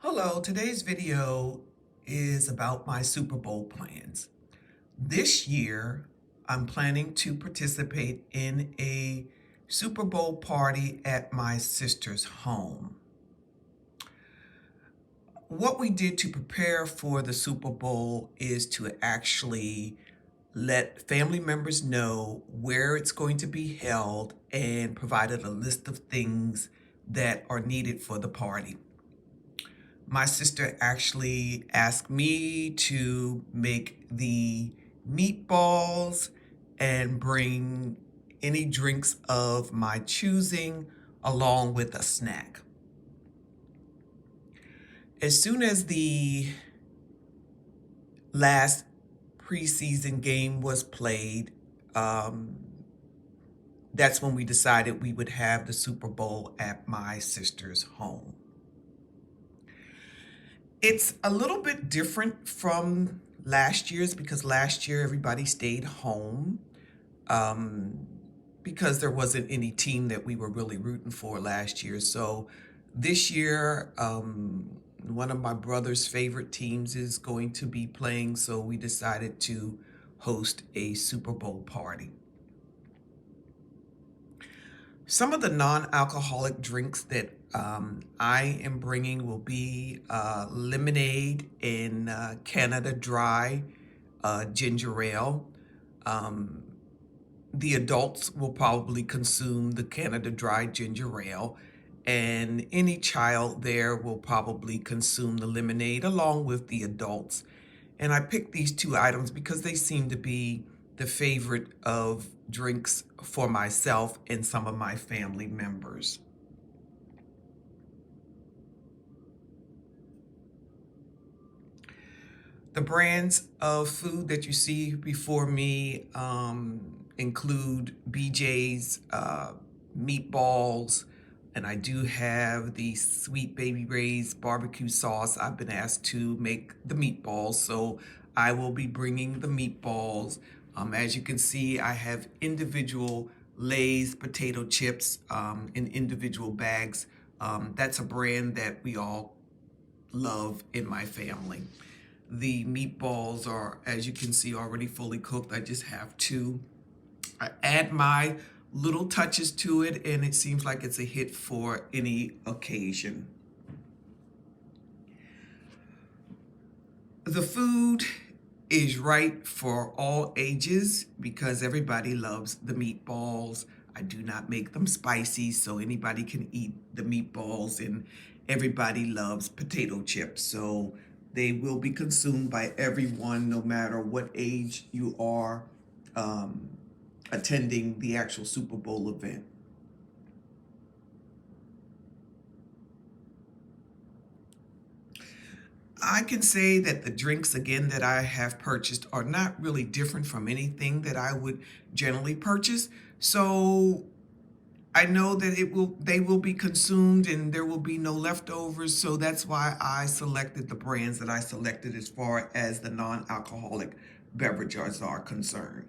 Hello, today's video is about my Super Bowl plans. This year, I'm planning to participate in a Super Bowl party at my sister's home. What we did to prepare for the Super Bowl is to actually let family members know where it's going to be held and provided a list of things that are needed for the party. My sister actually asked me to make the meatballs and bring any drinks of my choosing along with a snack. As soon as the last preseason game was played, um, that's when we decided we would have the Super Bowl at my sister's home. It's a little bit different from last year's because last year everybody stayed home um, because there wasn't any team that we were really rooting for last year. So this year, one of my brother's favorite teams is going to be playing, so we decided to host a Super Bowl party. Some of the non-alcoholic drinks that I am bringing will be lemonade and Canada Dry ginger ale. Um, the adults will probably consume the Canada Dry ginger ale, and any child there will probably consume the lemonade along with the adults. And I picked these two items because they seem to be the favorite of drinks for myself and some of my family members. The brands of food that you see before me include BJ's meatballs, and I do have the Sweet Baby Ray's barbecue sauce. I've been asked to make the meatballs, so I will be bringing the meatballs. As you can see, I have individual Lay's potato chips in individual bags. That's a brand that we all love in my family. The meatballs are, as you can see, already fully cooked. I just have to add my little touches to it, and it seems like it's a hit for any occasion. The food is right for all ages because everybody loves the meatballs. I do not make them spicy, so anybody can eat the meatballs, and everybody loves potato chips. So they will be consumed by everyone, no matter what age you are um, attending the actual Super Bowl event. I can say that the drinks again that I have purchased are not really different from anything that I would generally purchase. So I know that they will be consumed and there will be no leftovers. So that's why I selected the brands that I selected as far as the non-alcoholic beverages are concerned.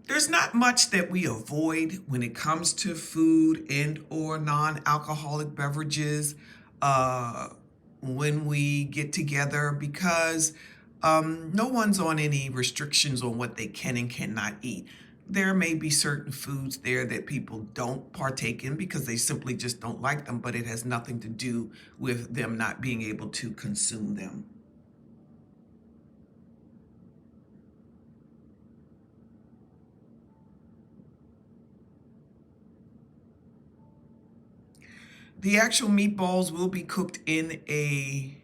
There's not much that we avoid when it comes to food and or non-alcoholic beverages uh, when we get together because no one's on any restrictions on what they can and cannot eat. There may be certain foods there that people don't partake in because they simply just don't like them, but it has nothing to do with them not being able to consume them. The actual meatballs will be cooked in a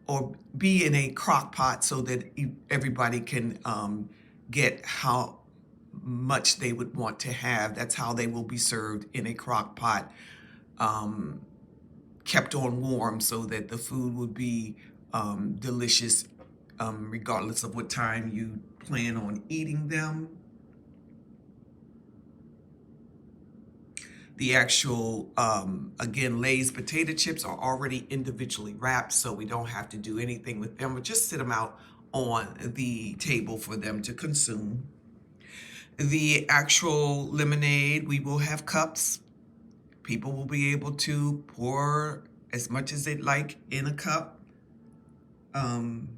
or be in a crock pot so that everybody can get how much they would want to have. That's how they will be served in a crock pot, um, kept on warm so that the food would be delicious regardless of what time you plan on eating them. The actual, again, Lay's potato chips are already individually wrapped, so we don't have to do anything with them. We just sit them out on the table for them to consume. The actual lemonade, we will have cups. People will be able to pour as much as they'd like in a cup. And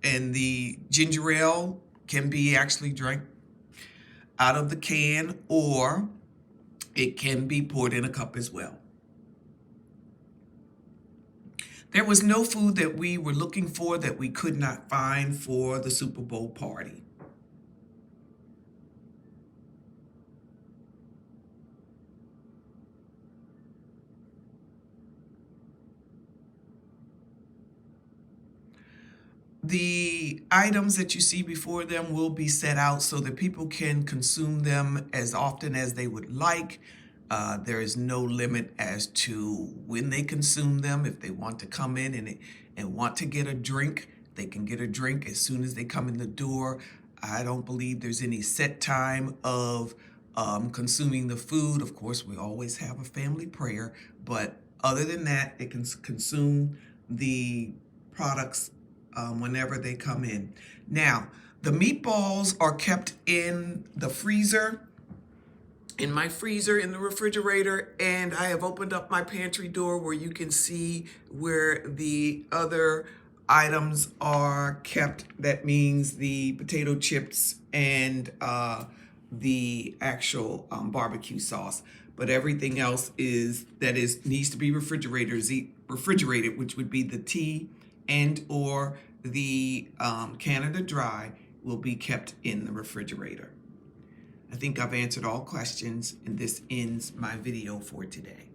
the ginger ale can be actually drank out of the can, or it can be poured in a cup as well. There was no food that we were looking for that we could not find for the Super Bowl party. The items that you see before them will be set out so that people can consume them as often as they would like. There is no limit as to when they consume them. If they want to come in and want to get a drink, they can get a drink as soon as they come in the door. I don't believe there's any set time of consuming the food. Of course, we always have a family prayer, but other than that, they can consume the products whenever they come in. Now, the meatballs are kept in the freezer, in my freezer, in the refrigerator, and I have opened up my pantry door where you can see where the other items are kept. That means the potato chips and the actual barbecue sauce. But everything else needs to be refrigerated, which would be the tea and or the Canada Dry, will be kept in the refrigerator. I think I've answered all questions, and this ends my video for today.